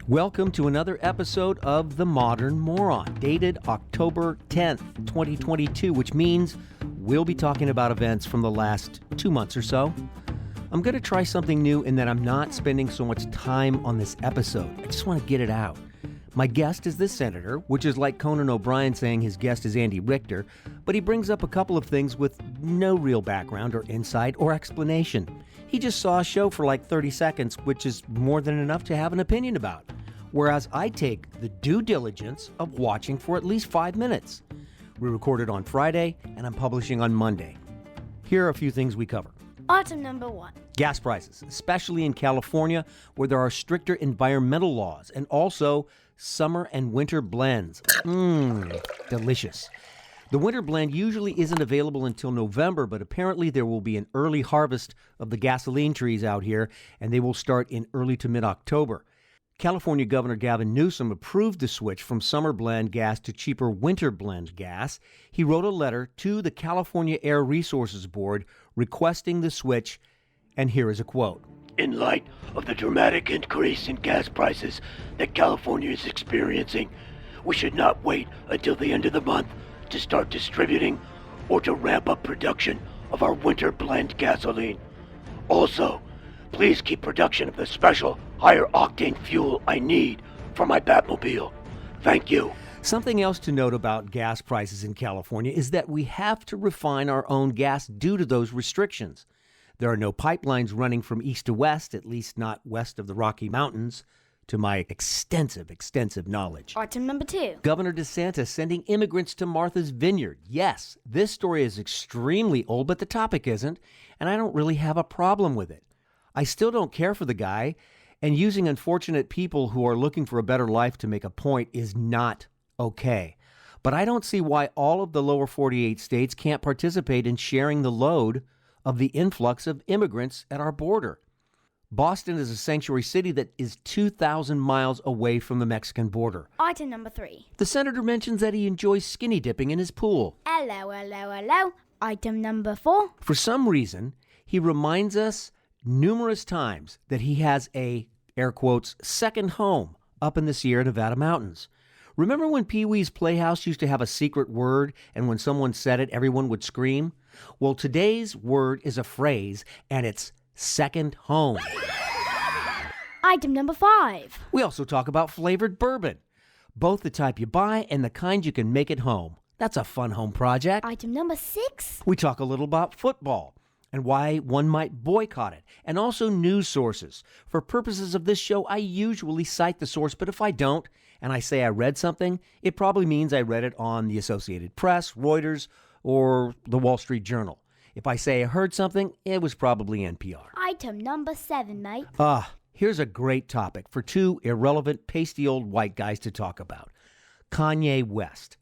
Welcome to another episode of The Modern Moron, dated October 10th, 2022, which means we'll be talking about events from the last 2 months or so. I'm going to try something new in that I'm not spending so much time on this episode. I just want to get it out. My guest is the senator, which is like Conan O'Brien saying his guest is Andy Richter, but he brings up a couple of things with no real background or insight or explanation. He just saw a show for like 30 seconds, which is more than enough to have an opinion about. Whereas I take the due diligence of watching for at least 5 minutes. We recorded on Friday, and I'm publishing on Monday. Here are a few things we cover. Item number 1. Gas prices, especially in California, where there are stricter environmental laws, and also summer and winter blends. Delicious. The winter blend usually isn't available until November, but apparently there will be an early harvest of the gasoline trees out here, and they will start in early to mid-October. California Governor Gavin Newsom approved the switch from summer blend gas to cheaper winter blend gas. He wrote a letter to the California Air Resources Board requesting the switch, and here is a quote. In light of the dramatic increase in gas prices that California is experiencing, we should not wait until the end of the month to start distributing or to ramp up production of our winter blend gasoline. Also, please keep production of the special higher octane fuel I need for my Batmobile. Thank you. Something else to note about gas prices in California is that we have to refine our own gas due to those restrictions. There are no pipelines running from east to west, at least not west of the Rocky Mountains, to my extensive knowledge. Item number 2. Governor DeSantis sending immigrants to Martha's Vineyard. Yes, this story is extremely old, but the topic isn't, and I don't really have a problem with it. I still don't care for the guy, and using unfortunate people who are looking for a better life to make a point is not okay. But I don't see why all of the lower 48 states can't participate in sharing the load of the influx of immigrants at our border. Boston is a sanctuary city that is 2,000 miles away from the Mexican border. Item number 3. The senator mentions that he enjoys skinny dipping in his pool. Hello. Item number 4. For some reason, he reminds us numerous times that he has a, air quotes, second home up in the Sierra Nevada mountains. Remember when Pee-wee's Playhouse used to have a secret word, and when someone said it, everyone would scream? Well, today's word is a phrase, and it's second home. Item number 5. We also talk about flavored bourbon, both the type you buy and the kind you can make at home. That's a fun home project. Item number 6. We talk a little about football and why one might boycott it, and also news sources. For purposes of this show, I usually cite the source, but if I don't, and I say I read something, it probably means I read it on the Associated Press, Reuters, or the Wall Street Journal. If I say I heard something, it was probably NPR. Item number 7, mate. Here's a great topic for 2 irrelevant, pasty old white guys to talk about. Kanye West.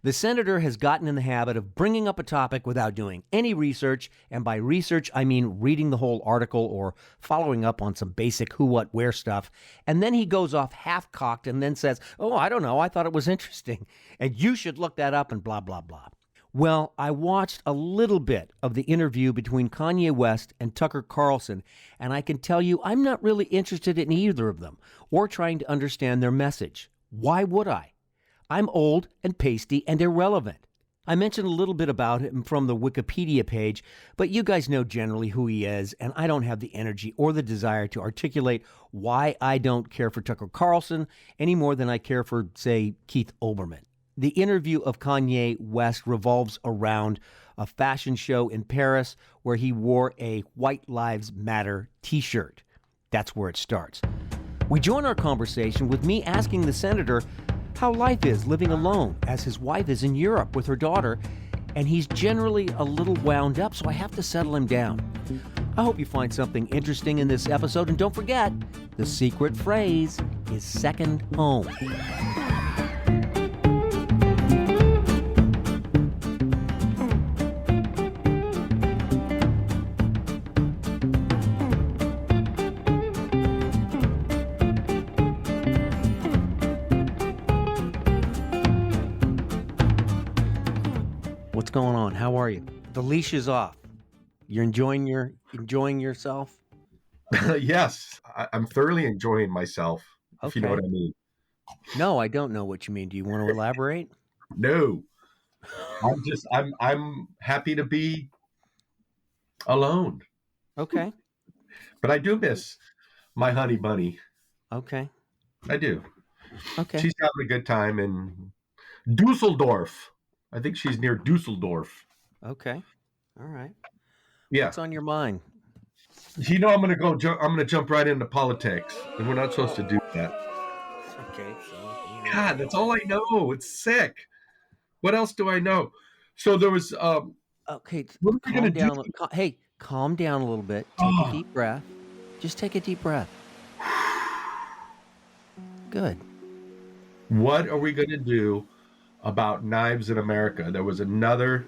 The senator has gotten in the habit of bringing up a topic without doing any research, and by research, I mean reading the whole article or following up on some basic who, what, where stuff, and then he goes off half-cocked and then says, oh, I don't know, I thought it was interesting, and you should look that up and blah, blah, blah. Well, I watched a little bit of the interview between Kanye West and Tucker Carlson, and I can tell you I'm not really interested in either of them or trying to understand their message. Why would I? I'm old and pasty and irrelevant. I mentioned a little bit about him from the Wikipedia page, but you guys know generally who he is, and I don't have the energy or the desire to articulate why I don't care for Tucker Carlson any more than I care for, say, Keith Olbermann. The interview of Kanye West revolves around a fashion show in Paris where he wore a White Lives Matter t-shirt. That's where it starts. We join our conversation with me asking the senator how life is living alone, as his wife is in Europe with her daughter, and he's generally a little wound up, so I have to settle him down. I hope you find something interesting in this episode, and don't forget, the secret phrase is second home. What's going on? How are you? The leash is off. You're enjoying yourself? Yes, I'm thoroughly enjoying myself. if you know Okay. what I mean. No, I don't know what you mean. Do you want to elaborate? No, I'm happy to be alone, Okay. but I do miss my honey bunny. Okay. I do. Okay. She's having a good time in Dusseldorf. I think she's near Dusseldorf. Okay. All right. Yeah. What's on your mind? You know, I'm gonna jump right into politics, and we're not supposed to do that. Okay. God, that's all I know. It's sick. What else do I know? So there was. Okay. What are we gonna Calm do? down. Hey, calm down a little bit. Take a deep breath. Just take a deep breath. Good. What are we gonna do about knives in America? There was another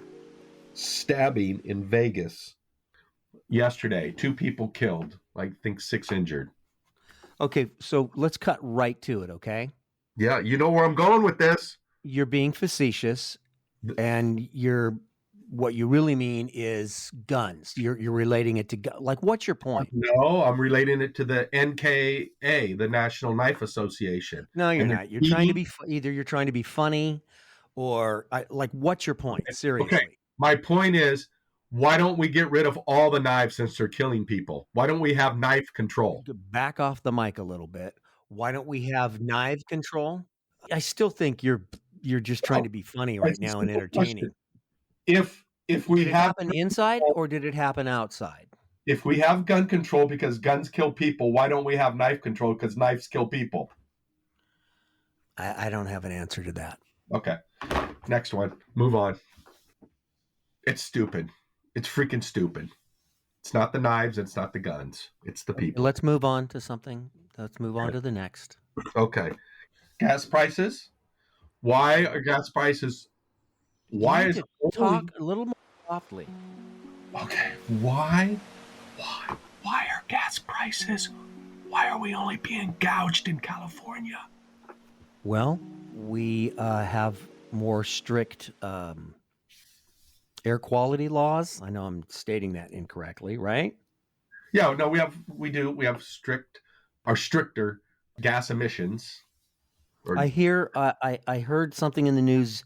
stabbing in Vegas yesterday. 2 people killed. I think 6 injured. Okay. So let's cut right to it. Okay. Yeah, you know where I'm going with this. You're being facetious, and what you really mean is guns. You're relating it to like, what's your point? No, I'm relating it to the NKA, the National Knife Association. No, you're And not. You're trying to be either you're trying to be funny, or like, what's your point? Seriously. Okay, my point is, why don't we get rid of all the knives since they're killing people? Why don't we have knife control? Back off the mic a little bit. Why don't we have knife control? I still think you're just trying to be funny right It's a now and simple entertaining. question. If we Did it have happen inside or did it happen outside? if we have gun control because guns kill people, why don't we have knife control because knives kill people? I don't have an answer to that. Okay, next one. Move on. It's stupid. It's freaking stupid. It's not the knives. It's not the guns. It's the people. Let's move on to something. Let's move on to the next. Okay. Gas prices. Why are gas prices? Why You is need to talk a little more softly? Okay. Why are gas prices? Why are we only being gouged in California? Well, we have more strict air quality laws. I know I'm stating that incorrectly, right? Yeah, no, we have stricter gas emissions. I heard something in the news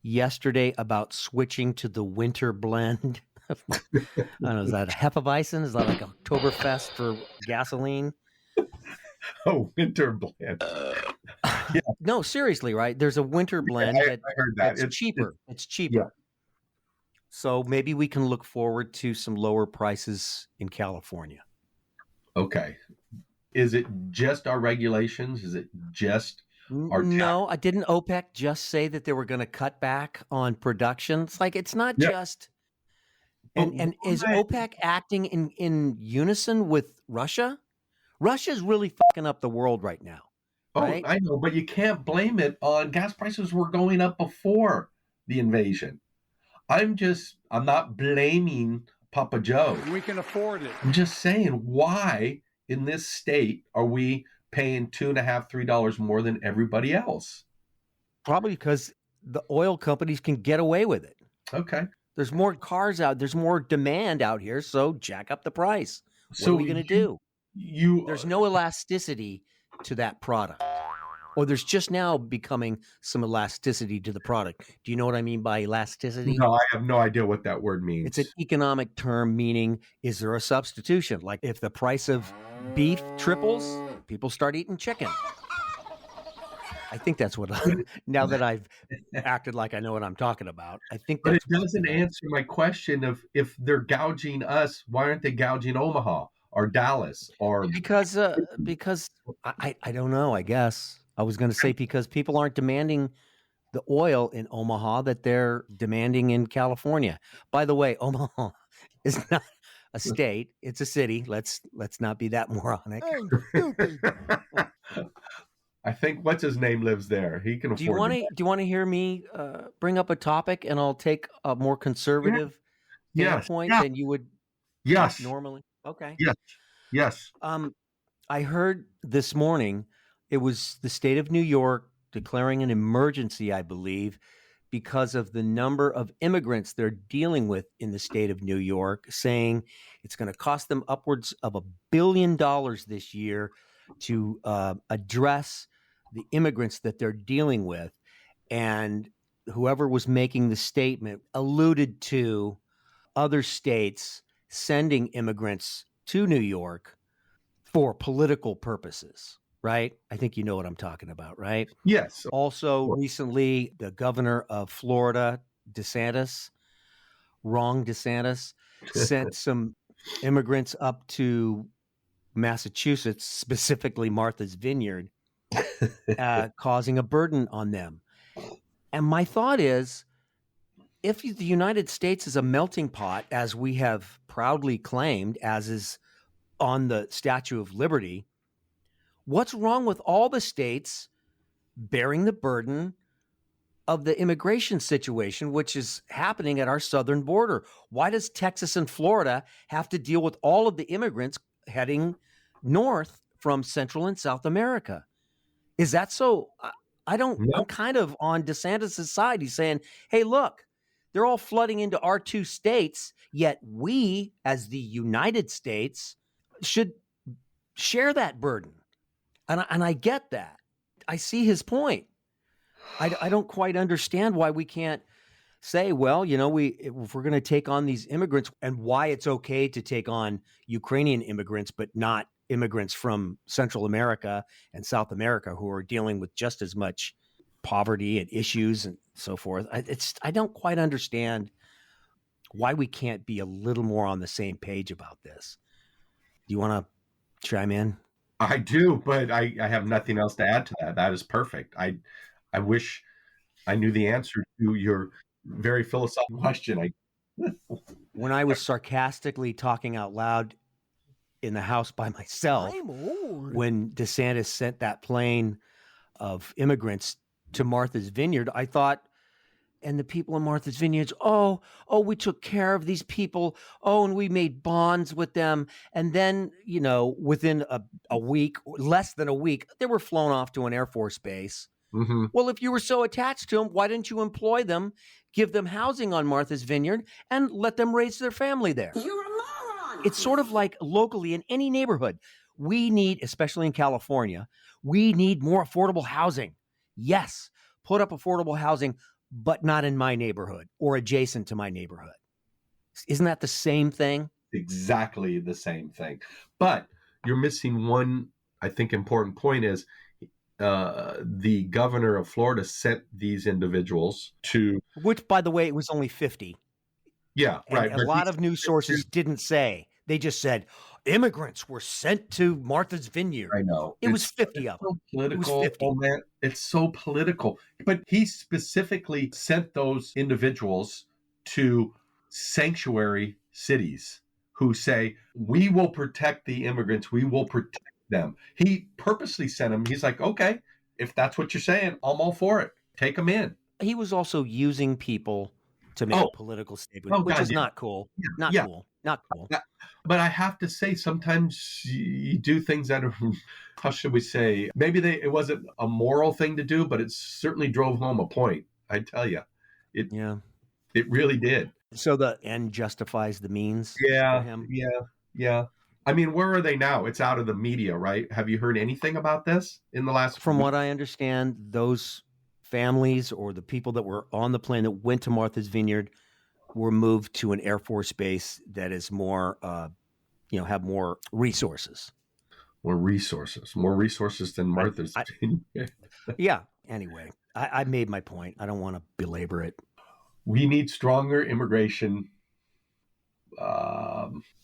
yesterday about switching to the winter blend. I don't know, is that Hefeweizen? Is that like Oktoberfest for gasoline? Oh, winter blend. Yeah. No, seriously, right? There's a winter blend I heard that. that's cheaper. It's cheaper. Yeah. So maybe we can look forward to some lower prices in California. Okay. Is it just our regulations? Is it just our tax? No, didn't OPEC just say that they were going to cut back on production? It's like, it's not just. And is OPEC acting in unison with Russia? Russia's really fucking up the world right now. Right? Oh, I know, but you can't blame it on gas prices were going up before the invasion. I'm not blaming Papa Joe. We can afford it. I'm just saying, why in this state are we paying $2.50, $3 more than everybody else? Probably because the oil companies can get away with it. Okay. There's more cars out. There's more demand out here, so jack up the price. What are we going to do? There's no elasticity to that product. Or there's just now becoming some elasticity to the product. Do you know what I mean by elasticity? No, I have no idea what that word means. It's an economic term meaning, is there a substitution? Like if the price of beef triples, people start eating chicken. I think that's what now that I've acted like I know what I'm talking about. I think But that's it doesn't answer my question of if they're gouging us, why aren't they gouging Omaha or Dallas or because I don't know, I guess. I was going to say because people aren't demanding the oil in Omaha that they're demanding in California. By the way, Omaha is not a state; it's a city. Let's not be that moronic. I think what's his name lives there. He can afford. Do you want to hear me bring up a topic, and I'll take a more conservative standpoint than you would normally? Okay. Yes. I heard this morning it was the state of New York declaring an emergency, I believe, because of the number of immigrants they're dealing with in the state of New York, saying it's going to cost them upwards of $1 billion this year to address the immigrants that they're dealing with. And whoever was making the statement alluded to other states sending immigrants to New York for political purposes, right? I think you know what I'm talking about, right? Yes. Also, recently, the governor of Florida, Ron DeSantis, sent some immigrants up to Massachusetts, specifically Martha's Vineyard, causing a burden on them. And my thought is, if the United States is a melting pot, as we have proudly claimed, as is on the Statue of Liberty, what's wrong with all the states bearing the burden of the immigration situation, which is happening at our southern border? Why does Texas and Florida have to deal with all of the immigrants heading north from Central and South America? Is that so? I'm kind of on DeSantis' side. He's saying, hey, look, they're all flooding into our two states, yet we, as the United States, should share that burden. And I get that. I see his point. I don't quite understand why we can't say, well, if we're going to take on these immigrants, and why it's okay to take on Ukrainian immigrants, but not immigrants from Central America and South America who are dealing with just as much poverty and issues and so forth. I don't quite understand why we can't be a little more on the same page about this. Do you want to chime in? I do, but I have nothing else to add to that. That is perfect. I wish I knew the answer to your very philosophical question. When I was sarcastically talking out loud in the house by myself, when DeSantis sent that plane of immigrants to Martha's Vineyard, I thought, and the people in Martha's Vineyards, oh, we took care of these people. Oh, and we made bonds with them. And then, within a week, less than a week, they were flown off to an Air Force base. Mm-hmm. Well, if you were so attached to them, why didn't you employ them, give them housing on Martha's Vineyard, and let them raise their family there? You're a moron. It's sort of like locally in any neighborhood. We need, especially in California, we need more affordable housing. Yes, put up affordable housing, but not in my neighborhood or adjacent to my neighborhood. Isn't that the same thing? Exactly the same thing. But you're missing one, I think, important point is the governor of Florida sent these individuals to... Which, by the way, it was only 50. Yeah, and right. A lot of news sources didn't say. They just said immigrants were sent to Martha's Vineyard. I know. It was 50 of them. So political. It was 50. Oh, man. It's so political. But he specifically sent those individuals to sanctuary cities who say, we will protect the immigrants. We will protect them. He purposely sent them. He's like, okay, if that's what you're saying, I'm all for it. Take them in. He was also using people to make a political statement, which is not cool. Not cool. Not cool. But I have to say, sometimes you do things that are, how should we say, maybe it wasn't a moral thing to do, but it certainly drove home a point. I tell you, it really did. So the end justifies the means. Yeah, for him. yeah. I mean, where are they now? It's out of the media, right? Have you heard anything about this in the last? From what I understand, those families or the people that were on the plane that went to Martha's Vineyard were moved to an Air Force base that is more, have more resources. More resources than Martha's Vineyard. Yeah. Anyway, I made my point. I don't want to belabor it. We need stronger immigration.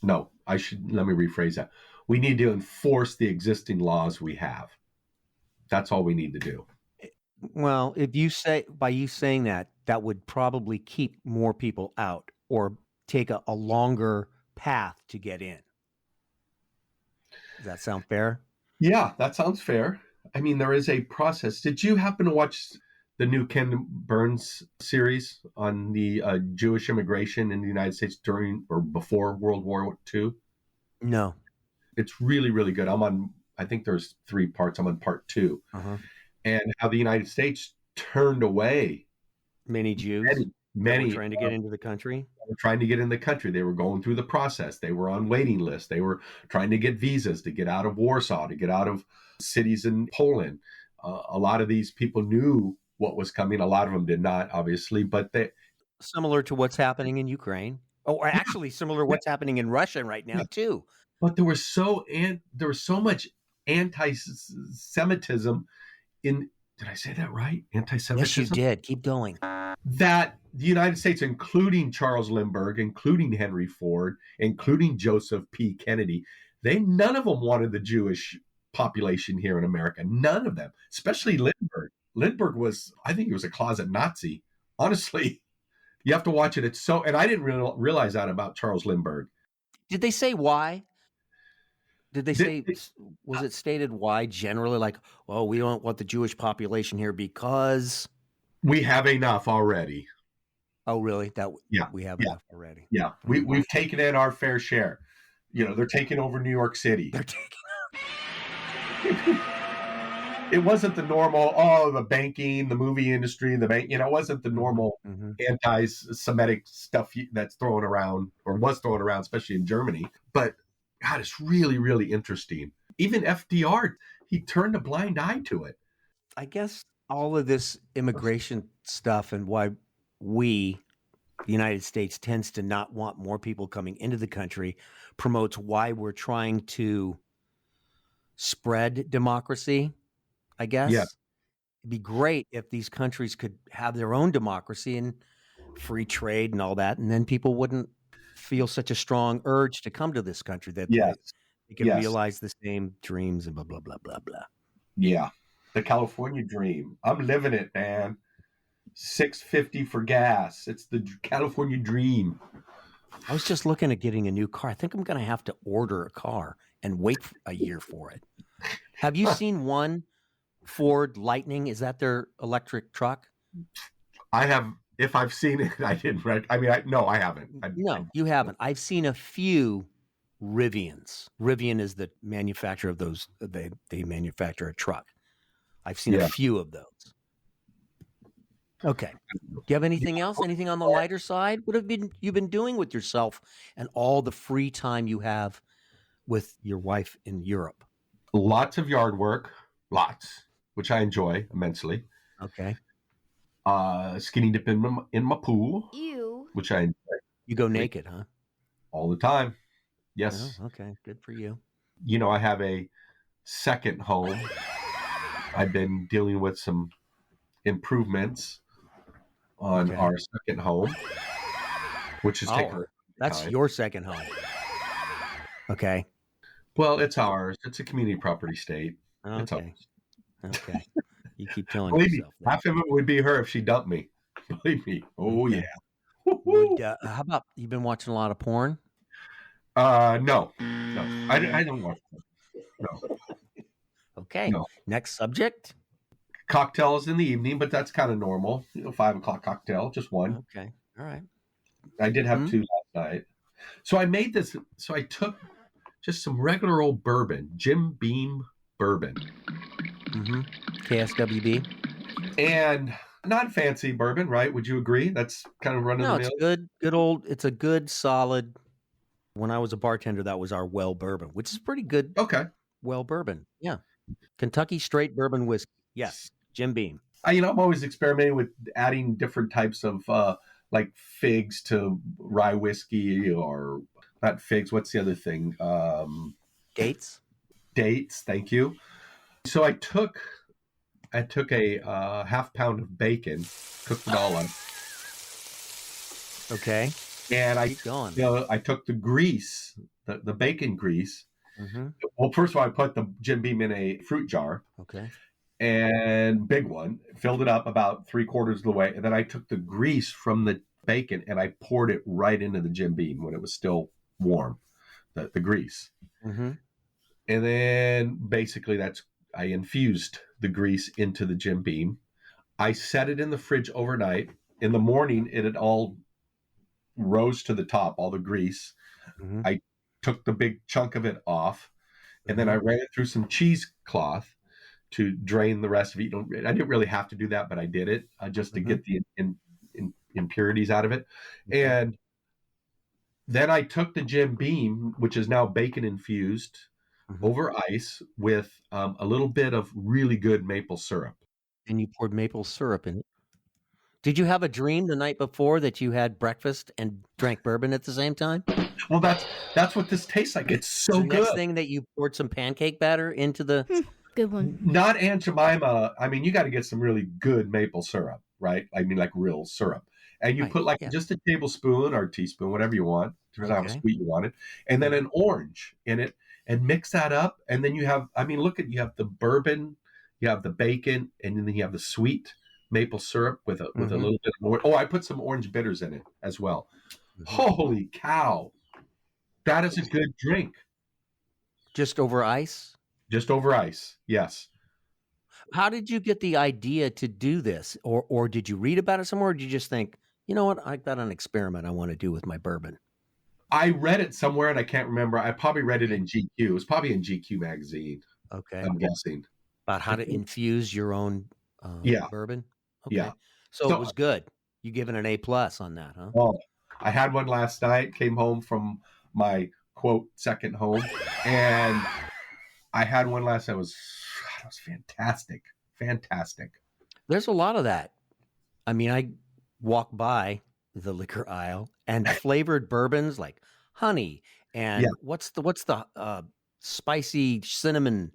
No, let me rephrase that. We need to enforce the existing laws we have. That's all we need to do. Well, if you say, by you saying that would probably keep more people out or take a longer path to get in. Does that sound fair? Yeah, that sounds fair. I mean, there is a process. Did you happen to watch the new Ken Burns series on the Jewish immigration in the United States during or before World War II? No. It's really, really good. I think there's 3 parts. I'm on part 2. Uh-huh. And how the United States turned away many Jews, many trying to get into the country. were trying to get in the country. They were going through the process. They were on waiting lists. They were trying to get visas to get out of Warsaw, to get out of cities in Poland. A lot of these people knew what was coming. A lot of them did not, obviously, but they. Similar to what's happening in Ukraine. Oh, or actually similar to what's happening in Russia right now, too. But there was so much anti-Semitism in. Did I say that right? Anti-Semitism. Yes, you did. Keep going. That the United States, including Charles Lindbergh, including Henry Ford, including Joseph P. Kennedy, none of them wanted the Jewish population here in America. None of them, especially Lindbergh. Lindbergh I think he was a closet Nazi. Honestly, you have to watch it. And I didn't realize that about Charles Lindbergh. Did they say why? Did they say, was it stated why generally? Like, oh, we don't want the Jewish population here because... We have enough already. Oh, really? We have enough already. Yeah, we've taken in our fair share. They're taking over New York City. It wasn't the normal, the banking, the movie industry, the bank, it wasn't the normal anti-Semitic stuff that's thrown around or was thrown around, especially in Germany. But God, it's really, really interesting. Even FDR, he turned a blind eye to it. I guess all of this immigration stuff and why the United States, tends to not want more people coming into the country promotes why we're trying to spread democracy, I guess. Yeah. It'd be great if these countries could have their own democracy and free trade and all that, and then people wouldn't feel such a strong urge to come to this country that they can realize the same dreams and blah, blah, blah, blah, blah. Yeah. The California dream. I'm living it, man. $6.50 for gas. It's the California dream. I was just looking at getting a new car. I think I'm going to have to order a car and wait a year for it. Have you seen one Ford Lightning? Is that their electric truck? I have. If I've seen it, I didn't. No, I haven't. No, you haven't. I've seen a few Rivians. Rivian is the manufacturer of those. They manufacture a truck. I've seen a few of those. Okay. Do you have anything else? Anything on the lighter side? What have you been doing with yourself and all the free time you have with your wife in Europe? Lots of yard work. Lots, which I enjoy immensely. Okay. Skinny dip in my pool. Ew. Which I enjoy. You go naked, huh? All the time. Yes. Oh, okay. Good for you. I have a second home. I've been dealing with some improvements on our second home, which is taking that's time. Your second home. Okay. Well, it's ours. It's a community property state. Okay. It's ours. Okay. You keep telling Believe yourself me, half of it would be her if she dumped me. Believe me. Oh, okay. Yeah. How about, you've been watching a lot of porn? No. I don't watch porn. No. Okay. No. Next subject. Cocktails in the evening, but that's kind of normal. 5 o'clock cocktail, just one. Okay. All right. I did have 2 last night. So I made this. So I took just some regular old bourbon, Jim Beam bourbon. Mm-hmm. KSWB. And not fancy bourbon, right? Would you agree? That's kind of running the mill. No, it's good old. It's a good, solid. When I was a bartender, that was our well bourbon, which is pretty good. Okay. Well bourbon. Yeah. Kentucky straight bourbon whiskey. Yes. Jim Beam. I'm always experimenting with adding different types of like figs to rye whiskey, or not figs. What's the other thing? Dates. Dates. Thank you. So I took a half pound of bacon, cooked it all up. Okay. And Keep going. I took the grease, the bacon grease. Mm-hmm. Well, first of all, I put the Jim Beam in a fruit jar. Okay. And big one, filled it up about 3/4 of the way. And then I took the grease from the bacon and I poured it right into the Jim Beam when it was still warm, the grease. Mm-hmm. And then basically I infused the grease into the Jim Beam. I set it in the fridge overnight. In the morning, it had all rose to the top, all the grease. Mm-hmm. I took the big chunk of it off, and then I ran it through some cheesecloth to drain the rest of it. I didn't really have to do that, but I did it just to get the impurities out of it. And Then I took the Jim Beam, which is now bacon infused, over ice with a little bit of really good maple syrup. And you poured maple syrup in it. Did you have a dream the night before that you had breakfast and drank bourbon at the same time? Well, that's what this tastes like. It's so The good. next thing that you poured some pancake batter into the... Good one. Not Aunt Jemima. I mean, you got to get some really good maple syrup, right? I mean, like real syrup. And you put just a tablespoon or teaspoon, whatever you want, depending on how sweet you want it, and then an orange in it, and mix that up. And then you have, I mean, you have the bourbon, you have the bacon, and then you have the sweet maple syrup with a little bit more. Oh, I put some orange bitters in it as well. Holy cow. That is a good drink. Just over ice? Just over ice, yes. How did you get the idea to do this? Or did you read about it somewhere? Or did you just think, you know what, I've got an experiment I want to do with my bourbon? I read it somewhere and I can't remember. I probably read it in GQ. It was probably in GQ magazine. Okay. I'm guessing. About how to infuse your own bourbon? Okay. Yeah. So it was good. You given an A+ on that, huh? Well, I had one last night, came home from my, quote, second home, and I had one last night. It was fantastic. Fantastic. There's a lot of that. I mean, I walk by the liquor aisle and flavored bourbons like honey and what's the spicy cinnamon?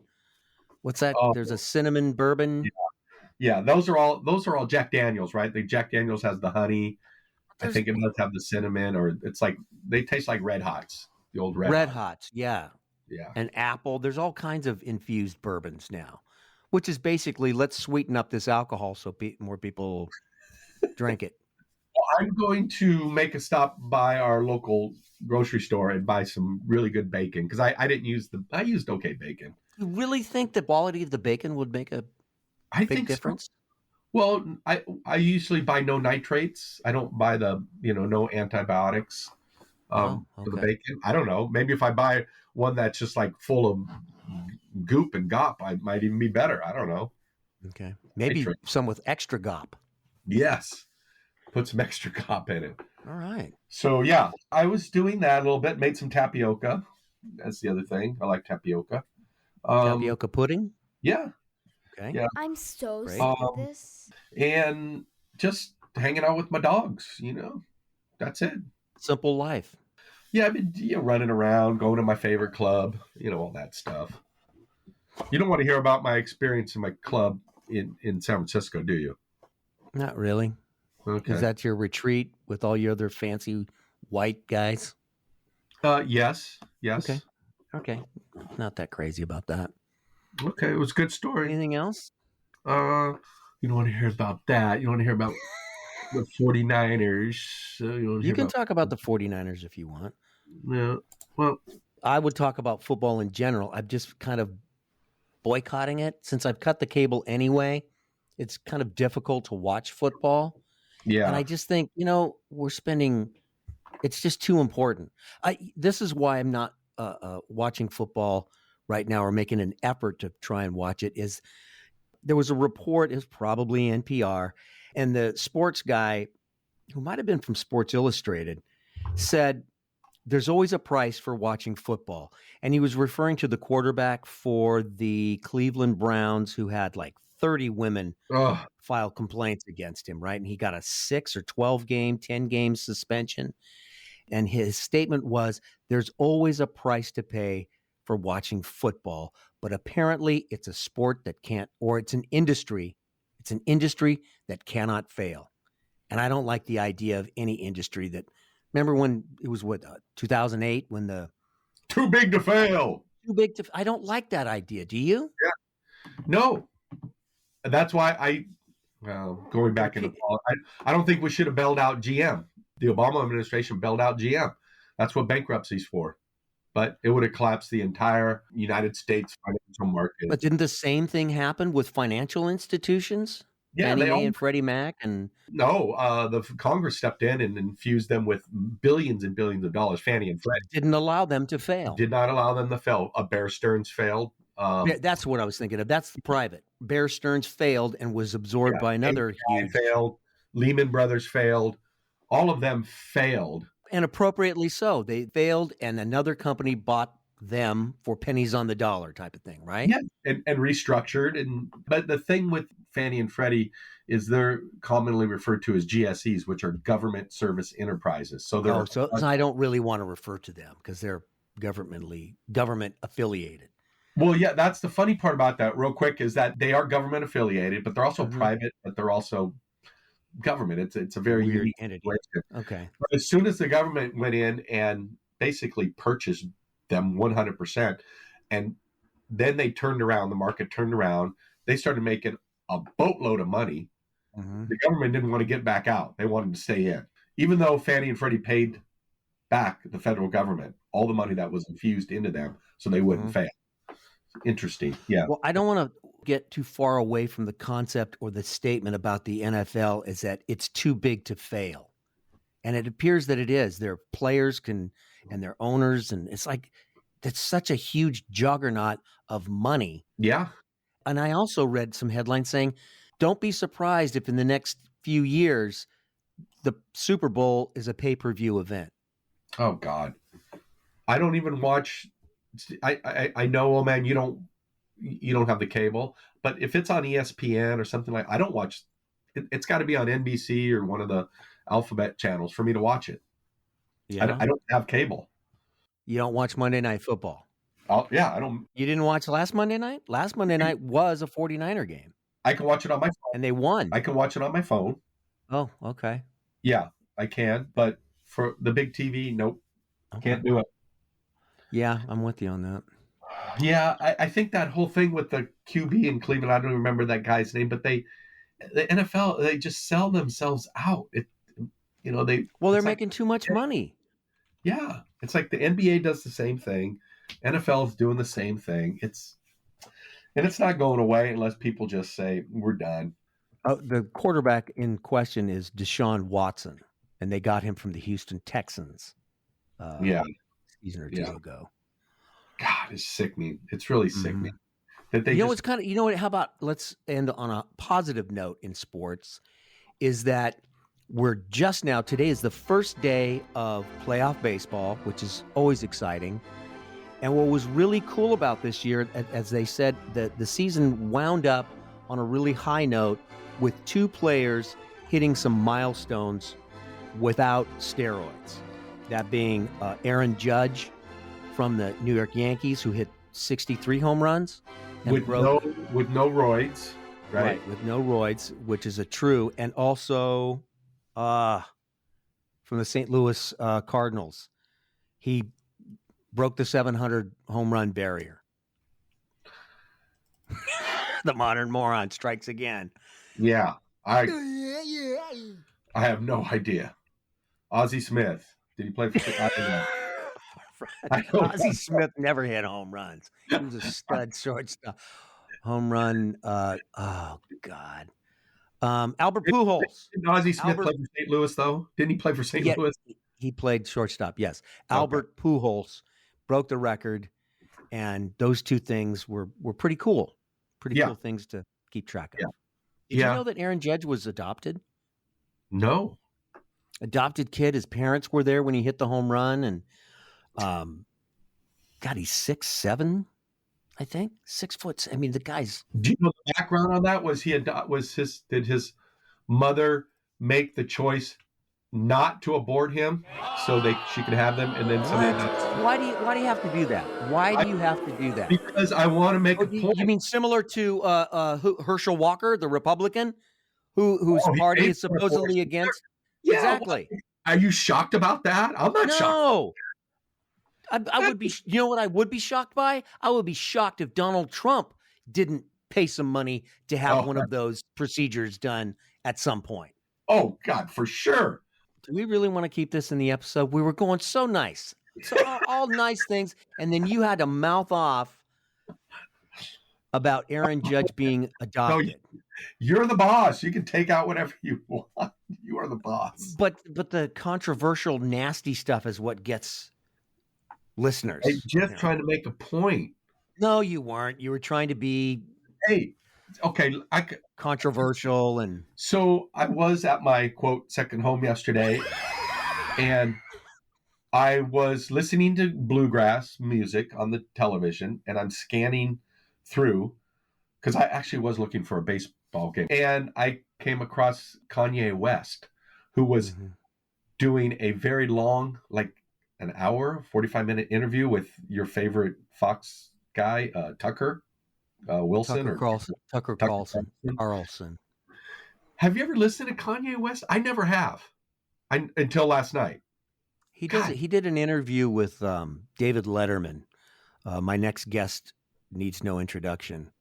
What's that? There's a cinnamon bourbon. Yeah, those are all Jack Daniels, right? The Jack Daniels has the honey. I think it must have the cinnamon, or it's like they taste like Red Hots, the old Red Hots. Yeah. Yeah. And apple. There's all kinds of infused bourbons now, which is basically let's sweeten up this alcohol so more people drink it. Well, I'm going to make a stop by our local grocery store and buy some really good bacon because I used okay bacon. You really think the quality of the bacon would make a big difference? So. Well, I usually buy no nitrates. I don't buy the no antibiotics for the bacon. I don't know. Maybe if I buy one that's just like full of goop and gop, I might even be better. I don't know. Okay, maybe some with extra gop. Yes, put some extra gop in it. All right. So yeah, I was doing that a little bit. Made some tapioca. That's the other thing. I like tapioca. Tapioca pudding? Yeah. Okay. Yeah. I'm so sick of this. And just hanging out with my dogs, That's it. Simple life. Yeah, I've been running around, going to my favorite club, all that stuff. You don't want to hear about my experience in my club in San Francisco, do you? Not really. Okay. Is that your retreat with all your other fancy white guys? Yes. Okay. Not that crazy about that. Okay, it was a good story. Anything else? You don't want to hear about that. You don't want to hear about the 49ers. You can talk about the 49ers if you want. Yeah. Well, I would talk about football in general. I'm just kind of boycotting it. Since I've cut the cable anyway, it's kind of difficult to watch football. Yeah. And I just think, we're spending, it's just too important. This is why I'm not watching football right now or making an effort to try and watch it. Is there was a report, is probably NPR, and the sports guy, who might have been from Sports Illustrated, said there's always a price for watching football. And he was referring to the quarterback for the Cleveland Browns who had like 30 women file complaints against him, right? And he got a 6 or 12 game, 10 game suspension. And his statement was, there's always a price to pay for watching football, but apparently it's a sport that can't, or it's an industry that cannot fail. And I don't like the idea of any industry that, remember when it was 2008 when the too big to fail. I don't like that idea. Do you? Yeah. No. That's why going back into I don't think we should have bailed out GM. The Obama administration bailed out GM. That's what bankruptcy's for. But it would have collapsed the entire United States financial market. But didn't the same thing happen with financial institutions? Yeah, Fannie Mae and Freddie Mac and the Congress stepped in and infused them with billions and billions of dollars. Fannie and Freddie didn't allow them to fail. Did not allow them to fail. Bear Stearns failed. That's what I was thinking of. That's the private. Bear Stearns failed and was absorbed by another huge. Failed. Lehman Brothers failed. All of them failed. And appropriately so. They failed, and another company bought them for pennies on the dollar type of thing, right? Yeah, and restructured. But the thing with Fannie and Freddie is they're commonly referred to as GSEs, which are government service enterprises. So they're so I don't really want to refer to them because they're government affiliated. Well, yeah, that's the funny part about that. Real quick, is that they are government affiliated, but they're also Mhm. private, but they're also government. It's a very Weird unique entity. situation. Okay. But as soon as the government went in and basically purchased them 100%, and then they turned around, the market turned around, they started making a boatload of money. Mhm. The government didn't want to get back out. They wanted to stay in. Even though Fannie and Freddie paid back the federal government all the money that was infused into them so they wouldn't fail. Interesting. Yeah. Well, I don't want to get too far away from the concept or the statement about the NFL is that it's too big to fail. And it appears that it is. Their players and their owners, and it's like that's such a huge juggernaut of money. Yeah. And I also read some headlines saying, don't be surprised if in the next few years the Super Bowl is a pay-per-view event. Oh God. I don't even watch. I know, oh man, you don't have the cable, but if it's on ESPN or something I don't watch. It's got to be on NBC or one of the alphabet channels for me to watch it. Yeah. I don't have cable. You don't watch Monday Night Football. Yeah, I don't. You didn't watch last Monday night? Last Monday night was a 49er game. I can watch it on my phone. And they won. I can watch it on my phone. Oh, okay. Yeah, I can. But for the big TV, nope. Okay. Can't do it. Yeah, I'm with you on that. Yeah, I think that whole thing with the QB in Cleveland, I don't remember that guy's name, but the NFL, they just sell themselves out. They're making too much money. Yeah, it's like the NBA does the same thing. NFL is doing the same thing. It's not going away unless people just say we're done. The quarterback in question is Deshaun Watson, and they got him from the Houston Texans. A season or two ago. God, it's sickening. It's really sickening. That they it's kind of, how about let's end on a positive note in sports is that we're just now, today is the first day of playoff baseball, which is always exciting. And what was really cool about this year, as they said, that the season wound up on a really high note with two players hitting some milestones without steroids. That being Aaron Judge from the New York Yankees, who hit 63 home runs. With no roids, right? With no roids, which is a true. And also from the St. Louis Cardinals, he broke the 700 home run barrier. The modern moron strikes again. Yeah, I have no idea. Ozzie Smith, did he play for? Ozzie Smith never hit home runs. He was a stud shortstop. Home run. Oh God. Albert Pujols. Didn't Ozzie Smith play for St. Louis though? Didn't he play for St. Louis? He played shortstop. Yes. Albert Pujols broke the record, and those two things were pretty cool. Pretty cool things to keep track of. Did you know that Aaron Judge was adopted? No. Adopted kid. His parents were there when he hit the home run, and God, he's 6'7", I think. 6 foot. I mean, the guy's. Do you know the background on that? Did his mother make the choice not to abort him so she could have them, and then why do you have to do that? Why do you have to do that? Because I want to make a point. You mean similar to Herschel Walker, the Republican, whose party is supposedly against? Yeah, exactly. Are you shocked about that? I'm not shocked. No. I would be. You know what I would be shocked by? I would be shocked if Donald Trump didn't pay some money to have one of those procedures done at some point. Oh God, for sure. Do we really want to keep this in the episode? We were going so nice, so all nice things, and then you had to mouth off about Aaron Judge being adopted. No, you're the boss. You can take out whatever you want. You are the boss. But the controversial, nasty stuff is what gets listeners. I'm just trying to make a point. No, you weren't. You were trying to be controversial. And so I was at my quote second home yesterday, and I was listening to bluegrass music on the television, and I'm scanning through because I actually was looking for a baseball game, and I came across Kanye West, who was Mhm. doing a very long, like an hour, 45-minute interview with your favorite Fox guy, Tucker Wilson Tucker or Carlson. Tucker Tucker Carlson. Carlson. Carlson. Have you ever listened to Kanye West? I never have. Until last night. He does. God, He did an interview with David Letterman. My next guest needs no introduction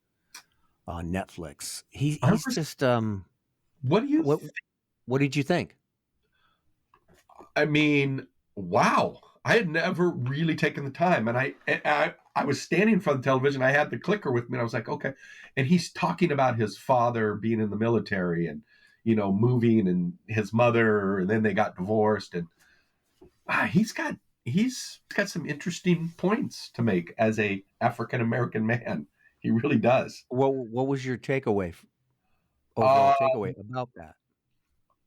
on Netflix. I He's was, just what do you? what did you think? I mean, wow! I had never really taken the time, and I was standing in front of the television. I had the clicker with me, and I was like, okay. And he's talking about his father being in the military, and moving, and his mother, and then they got divorced, and he's got some interesting points to make as a African American man. He really does. What was your takeaway? Uh, Overall takeaway about that?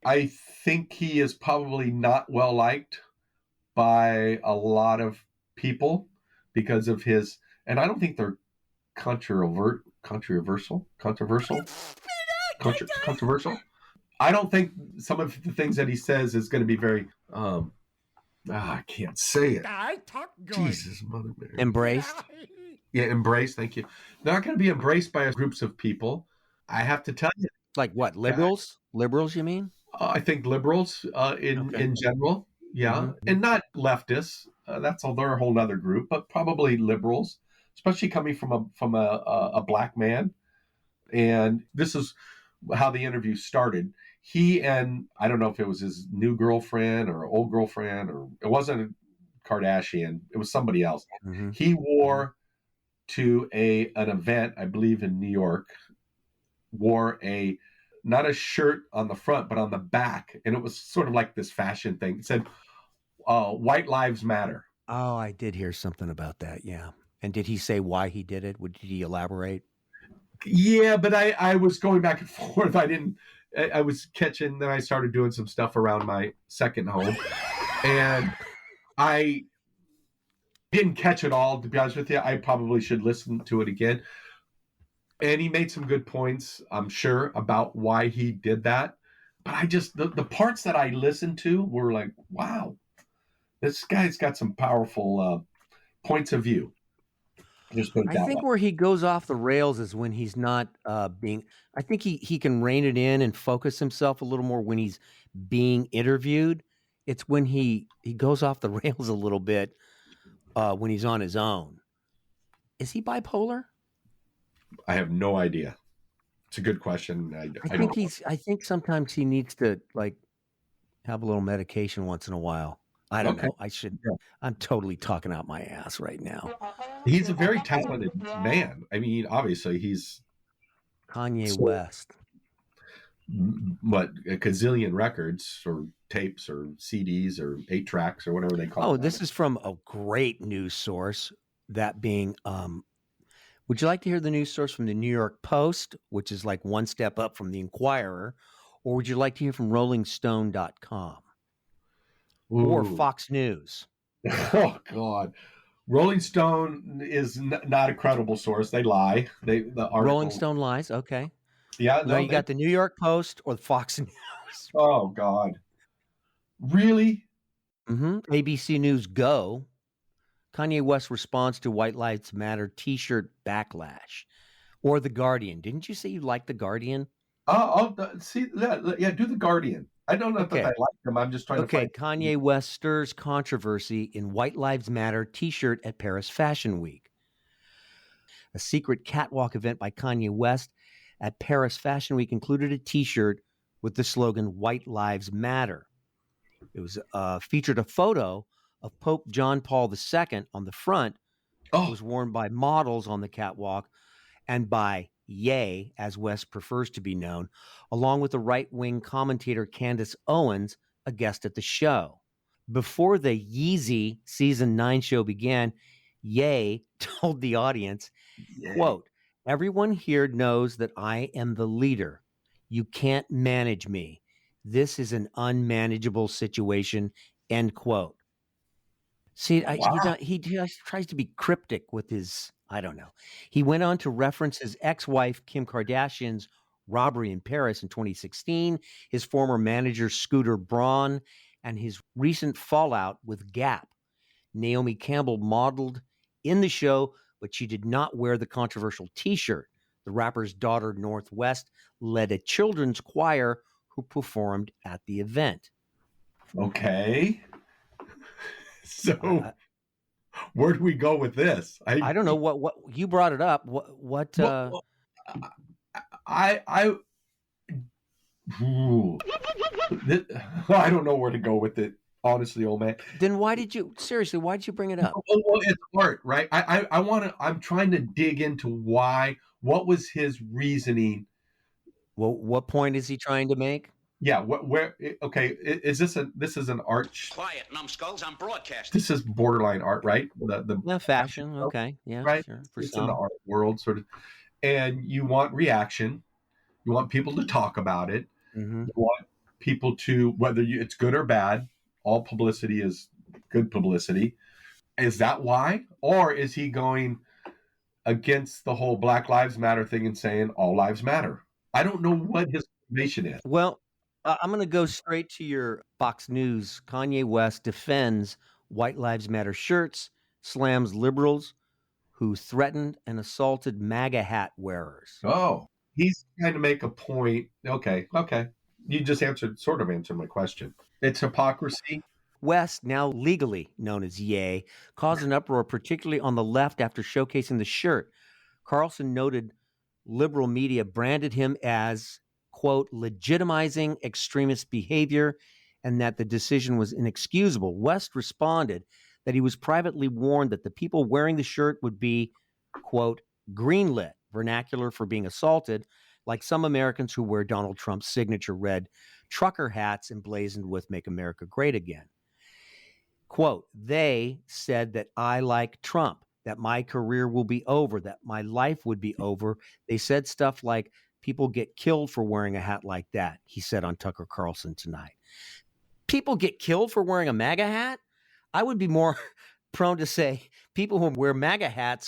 I think he is probably not well liked by a lot of people because of his, and I don't think they're controversial. I don't think some of the things that he says is going to be very. I can't say it. Jesus, Mother Mary. Embraced. Yeah, embraced. Thank you. They're not going to be embraced by groups of people. I have to tell you. Like what? Liberals? Liberals, you mean? I think liberals in general, yeah, Mhm. and not leftists. They're a whole other group, but probably liberals, especially coming from a black man. And this is how the interview started. He and I don't know if it was his new girlfriend or old girlfriend, or it wasn't Kardashian. It was somebody else. Mhm. He wore to an event, I believe in New York, wore a not a shirt on the front, but on the back, and it was sort of like this fashion thing. It said, "White Lives Matter." Oh, I did hear something about that. Yeah. And did he say why he did it? Did he elaborate? Yeah, but I was going back and forth. I didn't. I was catching. Then I started doing some stuff around my second home, and I didn't catch it all. To be honest with you, I probably should listen to it again. And he made some good points, I'm sure, about why he did that. But I just the parts that I listened to were like, wow, this guy's got some powerful points of view. Just put it I that think way. where he goes off the rails is when he's not being. I think he can rein it in and focus himself a little more when he's being interviewed. It's when he goes off the rails a little bit when he's on his own. Is he bipolar? I have no idea. It's a good question. I don't know. I think sometimes he needs to like have a little medication once in a while. I don't Okay. know. I should. Yeah. I'm totally talking out my ass right now. He's a very talented man. I mean, obviously, he's Kanye sold West. what a gazillion records or tapes or CDs or 8 tracks or whatever they call Oh, it. this is from a great news source. That being, would you like to hear the news source from the New York Post, which is like one step up from the Inquirer, or would you like to hear from RollingStone.com or Ooh. Fox News? Oh God. Rolling Stone is not a credible source. They lie. The article. Rolling Stone lies. Okay. Yeah. Now No. you got the New York Post or the Fox News. Oh God. Really? ABC News Go. Kanye West responds to White Lives Matter T-shirt backlash, or The Guardian. Didn't you say you liked The Guardian? See. Yeah. Do the Guardian. I don't know that I Okay. like them. I'm just trying to Okay, find. Kanye West stirs controversy in White Lives Matter T-shirt at Paris Fashion Week. A secret catwalk event by Kanye West at Paris Fashion Week included a T-shirt with the slogan "White Lives Matter." It was featured a photo of Pope John Paul II on the front. Oh. Was worn by models on the catwalk and by Ye, as West prefers to be known, along with the right-wing commentator Candace Owens, a guest at the show. Before the Yeezy Season 9 show began, Ye told the audience, quote, "Everyone here knows that I am the leader. You can't manage me. This is an unmanageable situation," end quote. See, Wow. he just tries to be cryptic with his, I don't know. He went on to reference his ex-wife Kim Kardashian's robbery in Paris in 2016, his former manager Scooter Braun, and his recent fallout with Gap. Naomi Campbell modeled in the show, but she did not wear the controversial T-shirt. The rapper's daughter, Northwest, led a children's choir who performed at the event. Okay. So I, where do we go with this? I don't know what you brought it up. What Well, I ooh, I don't know where to go with it, honestly, old man. then why did you bring it up? Well, it's art, right? I want to. I'm trying to dig into why. What was his reasoning? Well, what point is he trying to make? Yeah. Where? Okay. Is this this is an art? Quiet, numbskulls. I'm broadcasting. This is borderline art, right? The Yeah, fashion. Okay. Yeah, right. sure. For It's in some. the art world, sort of. And you want reaction. You want people to talk about it. Mm-hmm. You want people to, whether it's good or bad, all publicity is good publicity. Is that why? Or is he going against the whole Black Lives Matter thing and saying all lives matter? I don't know what his motivation is. Well, I'm going to go straight to your Fox News. Kanye West defends White Lives Matter shirts, slams liberals who threatened and assaulted MAGA hat wearers. Oh, he's trying to make a point. Okay. You just sort of answered my question. It's hypocrisy. West, now legally known as Ye, caused an uproar, particularly on the left, after showcasing the shirt. Carlson noted liberal media branded him as, quote, legitimizing extremist behavior and that the decision was inexcusable. West responded that he was privately warned that the people wearing the shirt would be, quote, greenlit, vernacular for being assaulted, like some Americans who wear Donald Trump's signature red trucker hats emblazoned with Make America Great Again. Quote, they said that I like Trump, that my career will be over, that my life would be over. They said stuff like people get killed for wearing a hat like that, he said on Tucker Carlson tonight. People get killed for wearing a MAGA hat? I would be more prone to say people who wear MAGA hats.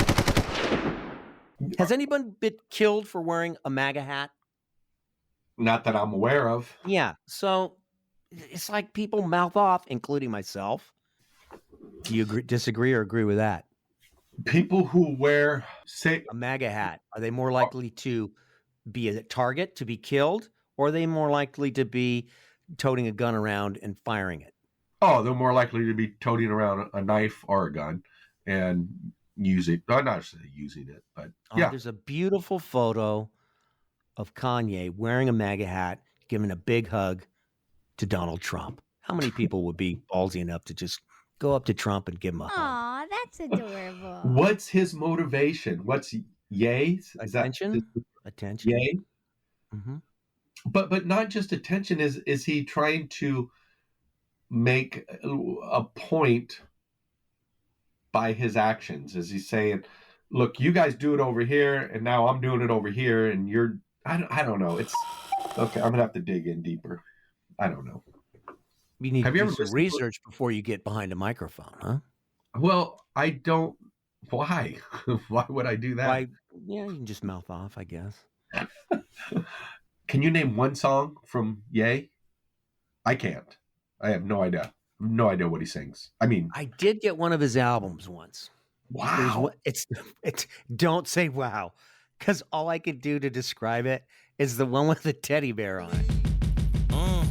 Has anyone been killed for wearing a MAGA hat? Not that I'm aware of. Yeah. So it's like people mouth off, including myself. Do you disagree or agree with that? People who wear, say, a MAGA hat, are they more likely to be a target, to be killed, or are they more likely to be toting a gun around and firing it? Oh, they're more likely to be toting around a knife or a gun and using, not necessarily using it, but yeah. There's a beautiful photo of Kanye wearing a MAGA hat, giving a big hug to Donald Trump. How many people would be ballsy enough to just go up to Trump and give him a hug? Aw, that's adorable. What's his motivation? What's Ye? Attention? Attention. Ye? Mm-hmm. But not just attention. Is he trying to make a point by his actions? Is he saying, look, you guys do it over here, and now I'm doing it over here, and you're, I don't know. It's, okay, I'm going to have to dig in deeper. I don't know. You need to do some research before you get behind a microphone, huh? Well, I don't. Why? Why would I do that? Why? Yeah, you can just mouth off, I guess. Can you name one song from Ye? I can't. I have no idea. No idea what he sings. I mean, I did get one of his albums once. Wow. It's don't say wow, because all I could do to describe it is the one with the teddy bear on it. Now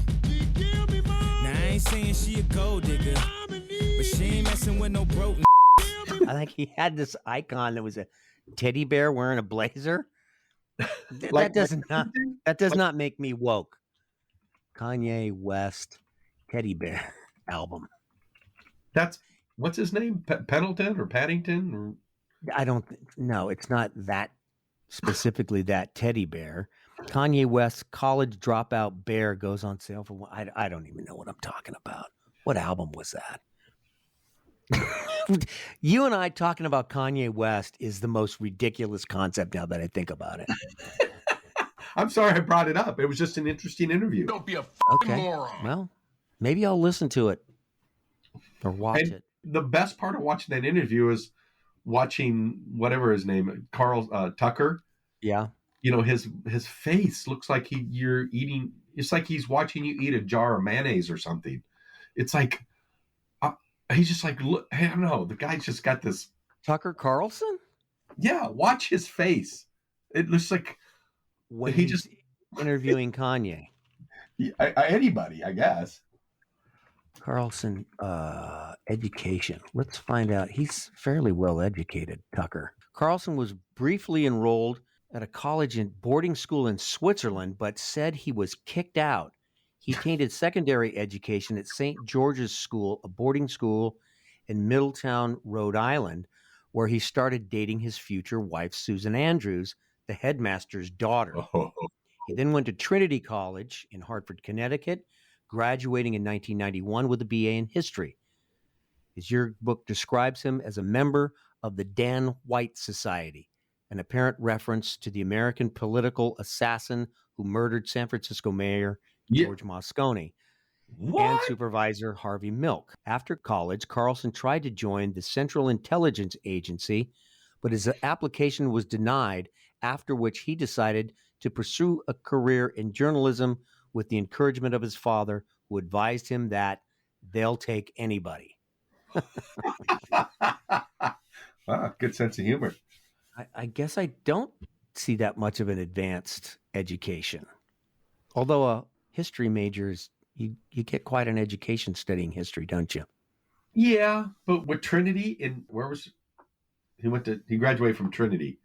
I ain't saying she a gold digger, but she ain't messing with no broke. I think he had this icon that was a teddy bear wearing a blazer. That does not make me woke. Kanye West teddy bear album. That's what's his name? Pendleton or Paddington? Or... I don't know. It's not that specifically that teddy bear. Kanye West's college dropout bear goes on sale for I don't even know what I'm talking about. What album was that? You and I talking about Kanye West is the most ridiculous concept now that I think about it. I'm sorry I brought it up. It was just an interesting interview. Don't be a Okay. moron. Well, maybe I'll listen to it or watch it. The best part of watching that interview is watching whatever his name, Tucker. Yeah. You know, his face looks like you're eating. It's like he's watching you eat a jar of mayonnaise or something. It's like he's just like, look, I don't know. The guy's just got this. Tucker Carlson? Yeah, watch his face. It looks like When he he's just interviewing Kanye. Anybody, I guess. Carlson, education. Let's find out. He's fairly well educated, Tucker. Carlson was briefly enrolled at a college and boarding school in Switzerland, but said he was kicked out. He attained secondary education at St. George's School, a boarding school in Middletown, Rhode Island, where he started dating his future wife, Susan Andrews, the headmaster's daughter. Oh. He then went to Trinity College in Hartford, Connecticut, graduating in 1991 with a BA in history. His yearbook describes him as a member of the Dan White Society, an apparent reference to the American political assassin who murdered San Francisco Mayor George Moscone and Supervisor Harvey Milk. After college, Carlson tried to join the Central Intelligence Agency, but his application was denied, after which he decided to pursue a career in journalism with the encouragement of his father, who advised him that they'll take anybody. Wow, good sense of humor. I guess I don't see that much of an advanced education. Although a history major is, you get quite an education studying history, don't you? Yeah, but with Trinity he graduated from Trinity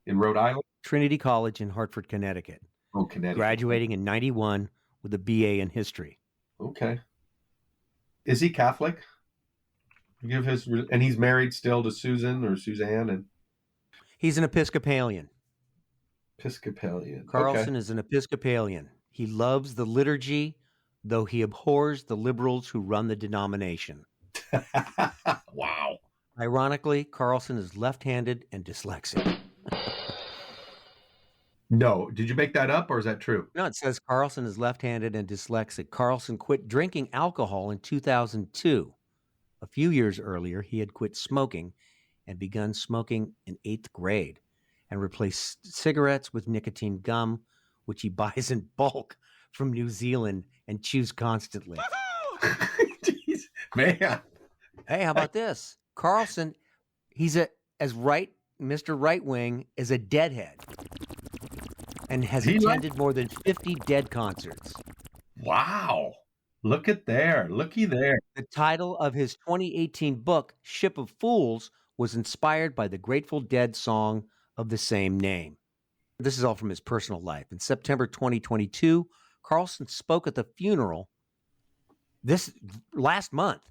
in Rhode Island? Trinity College in Hartford, Connecticut. Oh, Connecticut. Graduating in 91 with a BA in history. Okay. Is he Catholic? And he's married still to Susan or Suzanne, and He's an Episcopalian. Carlson is an Episcopalian. He loves the liturgy, though he abhors the liberals who run the denomination. Wow. Ironically, Carlson is left-handed and dyslexic. No. Did you make that up, or is that true? No, it says Carlson is left-handed and dyslexic. Carlson quit drinking alcohol in 2002. A few years earlier, he had quit smoking and begun smoking in 8th grade and replaced cigarettes with nicotine gum, which he buys in bulk from New Zealand and chews constantly. Jeez, man. Hey, how about this? Carlson, he's Mr. Right Wing is a deadhead and has attended more than 50 Dead concerts. Wow. Looky there. The title of his 2018 book, Ship of Fools, was inspired by the Grateful Dead song of the same name. This is all from his personal life. In September 2022, Carlson spoke at the funeral. This last month,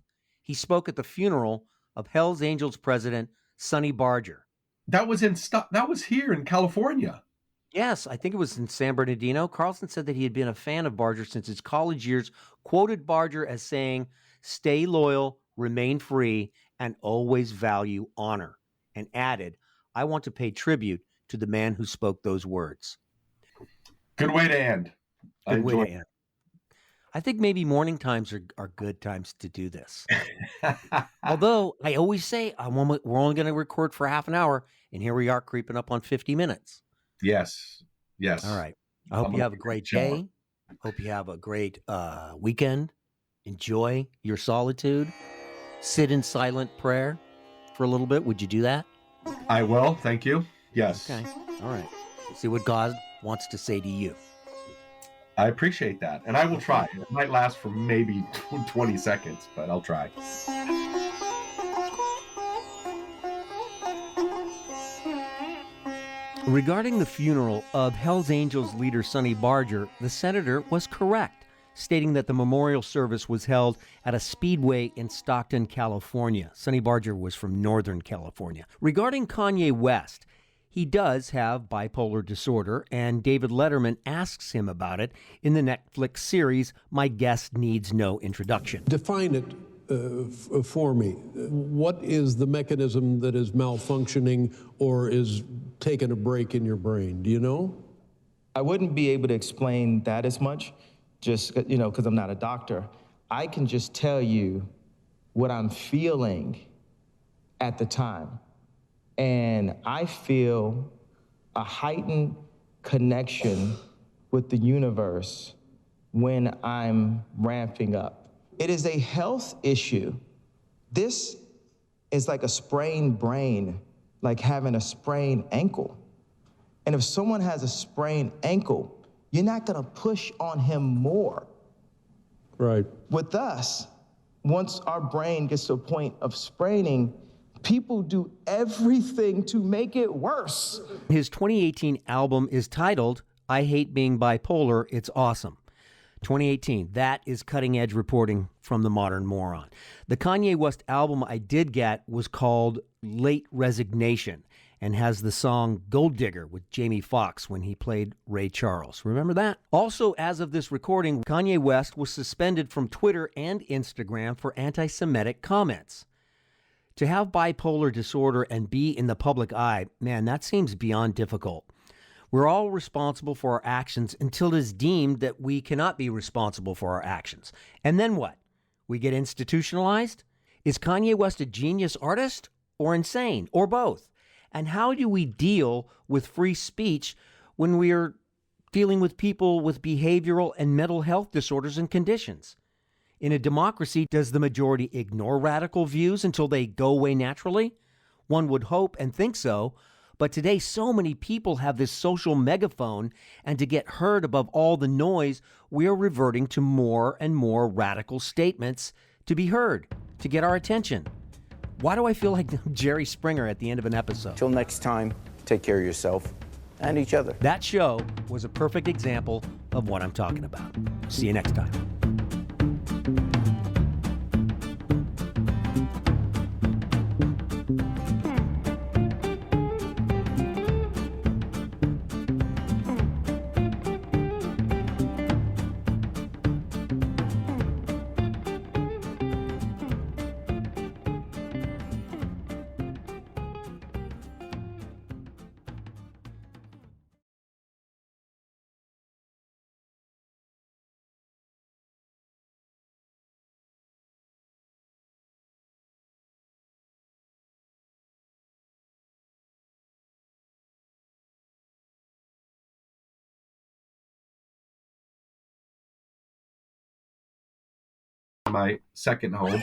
he spoke at the funeral of Hell's Angels president Sonny Barger. That was here in California. Yes, I think it was in San Bernardino. Carlson said that he had been a fan of Barger since his college years, quoted Barger as saying, "Stay loyal, remain free, and always value honor," and added, "I want to pay tribute to the man who spoke those words." Good way to end. Good way to end. I think maybe morning times are good times to do this. Although I always say we're only going to record for half an hour, and here we are creeping up on 50 minutes. Yes. All right. I hope you have a great day. Hope you have a great weekend. Enjoy your solitude. Sit in silent prayer for a little bit. Would you do that? I will. Thank you. Yes. Okay. All right. See what God wants to say to you. I appreciate that. And I will try. It might last for maybe 20 seconds, but I'll try. Regarding the funeral of Hell's Angels leader Sonny Barger, the senator was correct, stating that the memorial service was held at a speedway in Stockton, California. Sonny Barger was from Northern California. Regarding Kanye West, he does have bipolar disorder, and David Letterman asks him about it in the Netflix series My Guest Needs No Introduction. Define it for me. What is the mechanism that is malfunctioning or is taking a break in your brain? Do you know? I wouldn't be able to explain that as much, just, because I'm not a doctor. I can just tell you what I'm feeling at the time. And I feel a heightened connection with the universe when I'm ramping up. It is a health issue. This is like a sprained brain, like having a sprained ankle. And if someone has a sprained ankle, you're not gonna push on him more. Right. With us, once our brain gets to a point of spraining, people do everything to make it worse. His 2018 album is titled I Hate Being Bipolar, It's Awesome. 2018, that is cutting edge reporting from the Modern Moron. The Kanye West album I did get was called Late Resignation and has the song Gold Digger with Jamie Foxx when he played Ray Charles. Remember that? Also, as of this recording, Kanye West was suspended from Twitter and Instagram for anti-Semitic comments. To have bipolar disorder and be in the public eye, man, that seems beyond difficult. We're all responsible for our actions until it is deemed that we cannot be responsible for our actions. And then what? We get institutionalized? Is Kanye West a genius artist or insane or both? And how do we deal with free speech when we are dealing with people with behavioral and mental health disorders and conditions? In a democracy, does the majority ignore radical views until they go away naturally? One would hope and think so, but today so many people have this social megaphone, and to get heard above all the noise, we are reverting to more and more radical statements to be heard, to get our attention. Why do I feel like Jerry Springer at the end of an episode? Till next time, take care of yourself and each other. That show was a perfect example of what I'm talking about. See you next time. My second home.